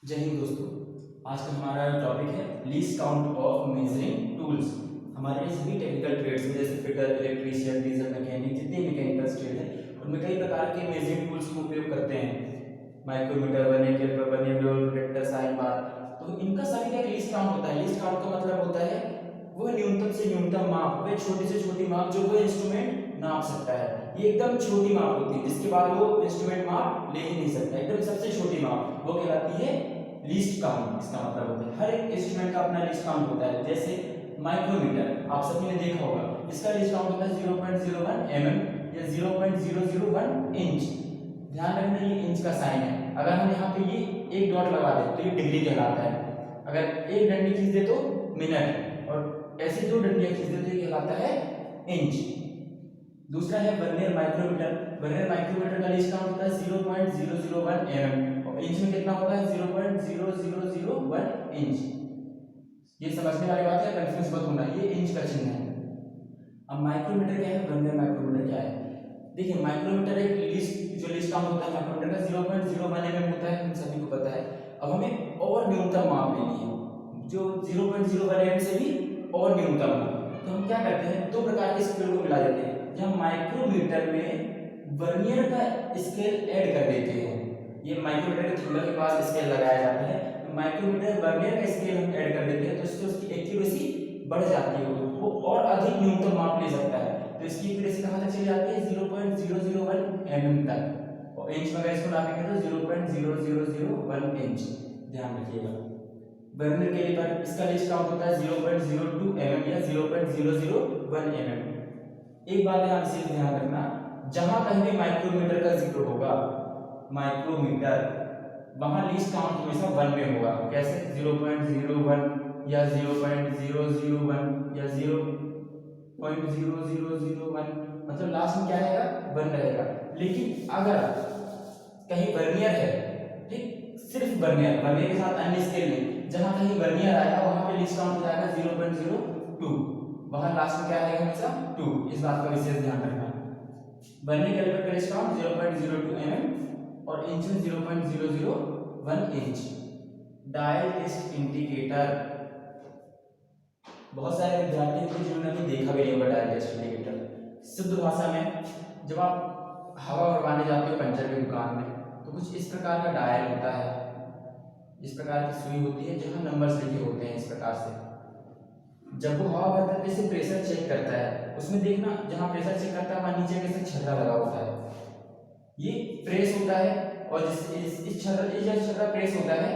जय हिंद दोस्तों। आज का हमारा टॉपिक है least count of measuring tools. हमारे सभी टेक्निकल ट्रेड्स में जैसे फिटर, इलेक्ट्रीशियन, डीजल मैकेनिक, जितने मैकेनिकल ट्रेड है उनमें कई प्रकार के मेजरिंग टूल्स का उपयोग करते हैं। Micrometer, vernier caliper, vernier level protractor, sine bar. तो इनका सभी का एक लीस्ट काउंट होता है। लीस्ट काउंट का मतलब होता है वो न्यूनतम से न्यूनतम माप, वह छोटी से छोटी माप जो वो इंस्ट्रूमेंट नाप सकता है। ये एकदम छोटी माप होती है जिसके बाद वो इंस्ट्रूमेंट माप ले ही नहीं सकता। एकदम सबसे छोटी माप वो कहलाती है लीस्ट काउंट। इसका मतलब होता है हर एक इंस्ट्रूमेंट का अपना लीस्ट काउंट होता है। जैसे माइक्रोमीटर आप सभी ने देखा होगा, इसका लीस्ट काउंट होता है 0.01 mm या 0.001 इंच। ध्यान रखना ये इंच का साइन है। अगर हम यहाँ पे ये एक डॉट लगा दे तो ये डिग्री कहलाता है। अगर एक डंडी खींच दे तो मिनट, और ऐसे दो डंडियां खींच दे तो ये कहलाता है इंच। दूसरा है वर्नियर माइक्रोमीटर। वर्नियर माइक्रोमीटर का लीस्ट काउंट होता है 0.001 mm और इंच में कितना होता है 0.0001 इंच। ये समझने वाली बात है, कंफ्यूज मत होना, ये इंच का चिन्ह है। अब माइक्रोमीटर क्या है, वर्नियर माइक्रोमीटर क्या है? देखिए माइक्रोमीटर एक लीस्ट काउंट होता है माइक्रोमीटर का 0.01 mm होता है, हम सभी को पता है। अब हमें और न्यूनतम माप लेनी है जो 0.01 mm से भी और न्यूनतम हो। तो हम क्या करते हैं, दो प्रकार के स्केल को मिला देते हैं। जब माइक्रोमीटर में वर्नियर का स्केल ऐड कर देते हैं, ये माइक्रोमीटर के थंबल के पास स्केल लगाया जाता है, तो माइक्रोमीटर वर्नियर का स्केल हम ऐड कर देते हैं तो इससे उसकी एक्यूरेसी बढ़ जाती है, वो और अधिक न्यूनतम माप ले सकता है। तो इसकी एक्यूरेसी कहां तक चली जाती है 0.001 mm तक, और इंच में अगर इसको नापेंगे तो 0.0001 इंच। ध्यान रखिएगा। वर्नियर कैलिपर इसका लीस्ट काउंट होता है 0.02 mm या 0.001 mm। एक बात यहाँ विशेष ध्यान रखना, जहां कहीं भी माइक्रोमीटर का जिक्र होगा, माइक्रोमीटर, वहां लीस्ट काउंट हमेशा 1 में होगा। कैसे 0.01 या 0.001 या 0.0001, मतलब लास्ट में क्या रहेगा 1 रहेगा। लेकिन अगर कहीं वर्नियर है, ठीक, सिर्फ वर्नियर, वर्नियर के साथ अन्य स्केल नहीं, जहां कहीं वर्नियर आएगा वहां पे लीस्ट काउंट हो जाएगा 0.02, वहां लास्ट में क्या आएगा हमेशा 2। इस बात का विशेष ध्यान रखना। वर्नियर कैलिपर का लीस्ट काउंट 0.02 mm और इंच में 0.001 इंच। डायल टेस्ट इंडिकेटर, बहुत सारे विद्यार्थी थे जिन्होंने अभी देखा भी नहीं होगा डायल टेस्ट इंडिकेटर। शुद्ध भाषा में जब आप हवा भरवाने जाते हो पंचर की दुकान में तो कुछ इस प्रकार का डायल होता है, इस प्रकार की सुई होती है जहां नंबर्स लिखे होते हैं इस प्रकार से। जब वो हवा भरता है जैसे प्रेशर चेक करता है, उसमें देखना जहां प्रेशर चेक करता है वहां नीचे कैसे छर्रा लगा होता है, ये प्रेस होता है। और इस छर्रा प्रेस होता है,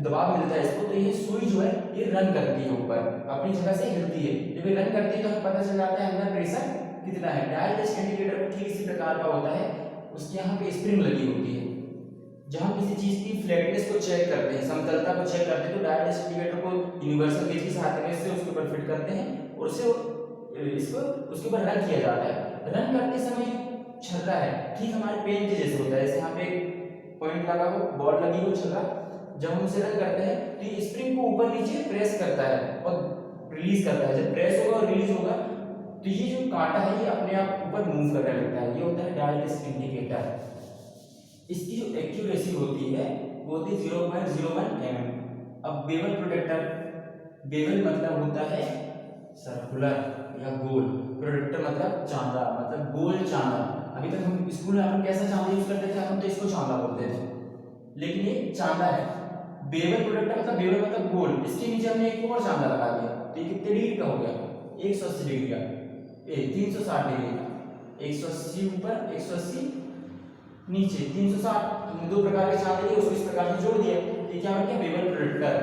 दबाव मिलता है इसको, तो ये सुई जो है ये रन करती है, ऊपर अपनी जगह से हिलती है। जब ये रन करती है तो हमें पता चल जाता है अंदर प्रेशर कितना है। डायल टेस्ट इंडिकेटर ठीक इसी प्रकार का होता है, उसके यहाँ पे स्प्रिंग लगी होती है। जहां किसी चीज की फ्लैटनेस को चेक करते हैं, समतलता को चेक करते हैं, तो डायल टेस्ट इंडिकेटर को यूनिवर्सल गेज की सहायता से उसके ऊपर फिट करते हैं और इसको उसके ऊपर रन किया जाता है। रन करते समय छर्रा है ठीक हमारे पेन के जैसे होता है, जैसे यहाँ पे पॉइंट लगा हो, बॉल लगी हो, छर्रा, जब हम उसे रन करते हैं तो ये स्प्रिंग को ऊपर नीचे प्रेस करता है और रिलीज करता है। जब प्रेस होगा और रिलीज होगा तो ये जो कांटा है ये अपने आप ऊपर मूव करने लगता है। ये होता है डायल टेस्ट इंडिकेटर। इसकी जो एक्यूरेसी होती है वो होती है 0.01 mm। अब बेवल प्रोटेक्टर, बेवल मतलब होता है सर्कुलर या गोल, प्रोटेक्टर मतलब चांदा, मतलब गोल चांदा। अभी तक हम स्कूल में अपन कैसा चांदा यूज करते थे, हम तो इसको चांदा बोलते थे, लेकिन ये चांदा है। बेवल प्रोटेक्टर मतलब बेवल मतलब गोल, इसके नीचे हमने एक और चांदा लगा दिया तो ये कितने डिग्री का हो गया 180 डिग्री का, 360 डिग्री का। 180 ऊपर 180 नीचे 360, दो प्रकार के चांदे लिए उसको इस प्रकार से जोड़ दिया, ये क्या बन गया बेवल प्रोटेक्टर।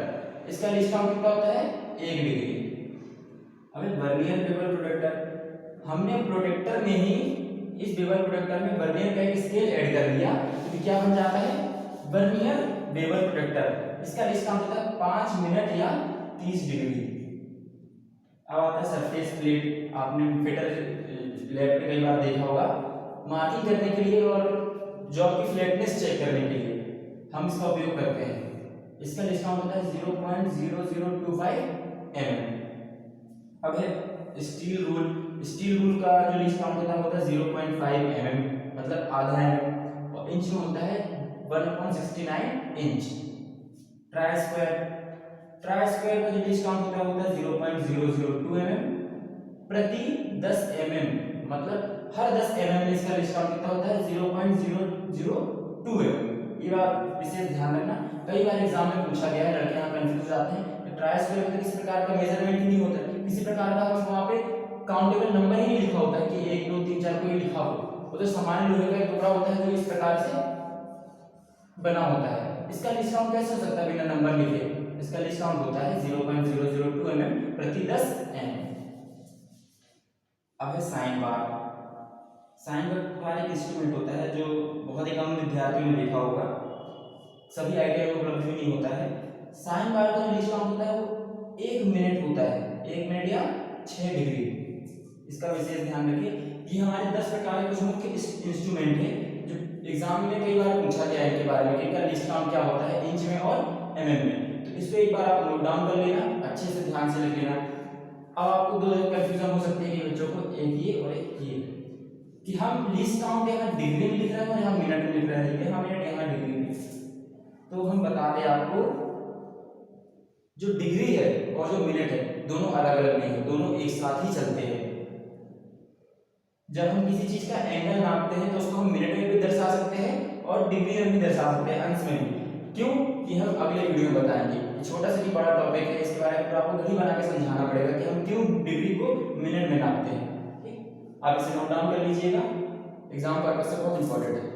इसका लीस्ट काउंट कितना होता है 1 डिग्री। अब वर्नियर बेवल प्रोटेक्टर, हमने प्रोटेक्टर में ही इस बेवल प्रोटेक्टर में वर्नियर का एक स्केल ऐड कर दिया तो क्या बन जाता है वर्नियर बेवल प्रोटेक्टर। इसका लीस्ट काउंट होता है 5 मिनट या 30 डिग्री। अब आता है सरफेस प्लेट, आपने फिटर लैब पे कई बार देखा होगा, मार्किंग करने के लिए और जॉब की फ्लैटनेस चेक करने के लिए हम इसका उपयोग करते हैं। इसका लीस्ट काउंट होता है 0.0025 mm। अब है स्टील रूल, स्टील रूल का जो लीस्ट काउंट होता है 0.5 mm, मतलब आधा mm, और इंच में होता है 1/69 इंच। ट्राई स्क्वायर का जो लीस्ट काउंट होता है 0.002 mm प्रति 10 mm, मतलब हर 10 mm में इसका लीस्ट काउंट कितना होता है 0.002 mm। ये बात विशेष ध्यान रखना, कई बार एग्जाम में पूछा गया है, लड़के यहाँ कंफ्यूज हो जाते हैं कि ट्राई स्क्वायर में किसी प्रकार का मेजरमेंट ही नहीं होता, किसी प्रकार का वहाँ पे काउंटेबल नंबर ही नहीं लिखा होता है कि 1 2 3 4 कोई लिखा हो, वो तो सामान्य लोहे का एक टुकड़ा होता है जो इस प्रकार से बना होता है। इसका लीस्ट काउंट कैसे हो सकता है बिना नंबर लिखे? इसका लीस्ट काउंट होता है 0.002 mm प्रति 10 mm। अब है साइन बार। साइन बार एक इंस्ट्रूमेंट होता है जो बहुत ही कम विद्यार्थियों ने देखा होगा, सभी आईटीआई में उपलब्ध भी नहीं होता है। साइन बार का जो लीस्ट काउंट होता है वो 1 मिनट होता है, 1 मिनट या 6 डिग्री। इसका विशेष ध्यान रखिए। ये हमारे 10 प्रकार के कुछ मुख्य इंस्ट्रूमेंट है जो एग्जाम में कई बार पूछा गया है, इनके बारे में इनका लीस्ट काउंट क्या होता है इंच में और mm में। तो इसको एक बार आप नोट डाउन कर लेना, अच्छे से ध्यान से लिख लेना। अब आपको दो कंफ्यूजन हो सकती है कि बच्चों को, एक ये और एक ये, कि हम लीस्ट काउंट यहाँ डिग्री में लिख रहे हैं और यहाँ मिनट में लिख रहे हैं, ये हम यहाँ डिग्री में। तो हम बता दें आपको, जो डिग्री है और जो मिनट है दोनों अलग अलग नहीं है, दोनों एक साथ ही चलते हैं। जब हम किसी चीज का एंगल नापते हैं तो उसको हम मिनट में भी दर्शा सकते हैं और डिग्री में भी दर्शा सकते हैं, अंश में भी। क्यों? कि हम अगले वीडियो में बताएंगे। छोटा सा ही बड़ा टॉपिक है, इसके बारे में आपको घड़ी बना के समझाना पड़ेगा कि हम क्यों डिग्री को मिनट में नापते हैं। ठीक, आप इसे नोट डाउन कर लीजिएगा, एग्जाम पर्पज से बहुत इंपॉर्टेंट है।